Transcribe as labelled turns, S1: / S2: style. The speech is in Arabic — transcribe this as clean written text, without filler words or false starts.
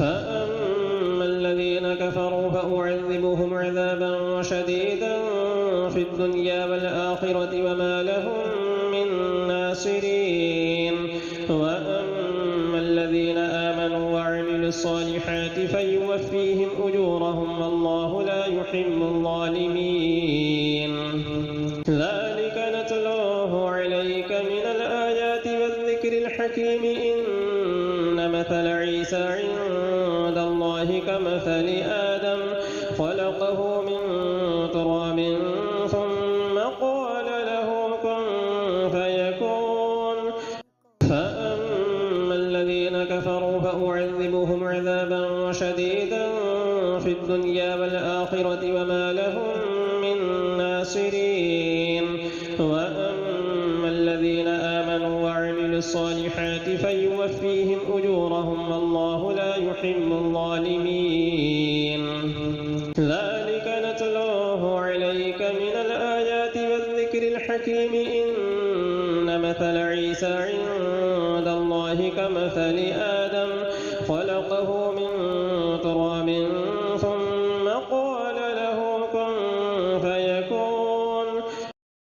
S1: فأما الذين كفروا فأعذبهم عذابا شديدا في الدنيا والآخرة وما لهم من ناصرين. وأما الذين آمنوا وعملوا الصالحات فيوفيهم أجورهم والله لا يحب الظالمين. ذلك نتلوه عليك من الآيات والذكر الحكيم. إن مثل عيسى عند الله كمثل آدم خلقه من تراب ثم قال له كن فيكون. فأما الذين كفروا فأعذبهم عذابا شديدا في الدنيا والآخرة وما لهم من ناصرين. وأما الذين آمنوا وعملوا الصالحات فيوفيهم أجورهم والله لا يحب الظالمين. ذلك نتلوه عليك من الآيات والذكر الحكيم. إن مثل عيسى عند الله كمثل آدم خلقه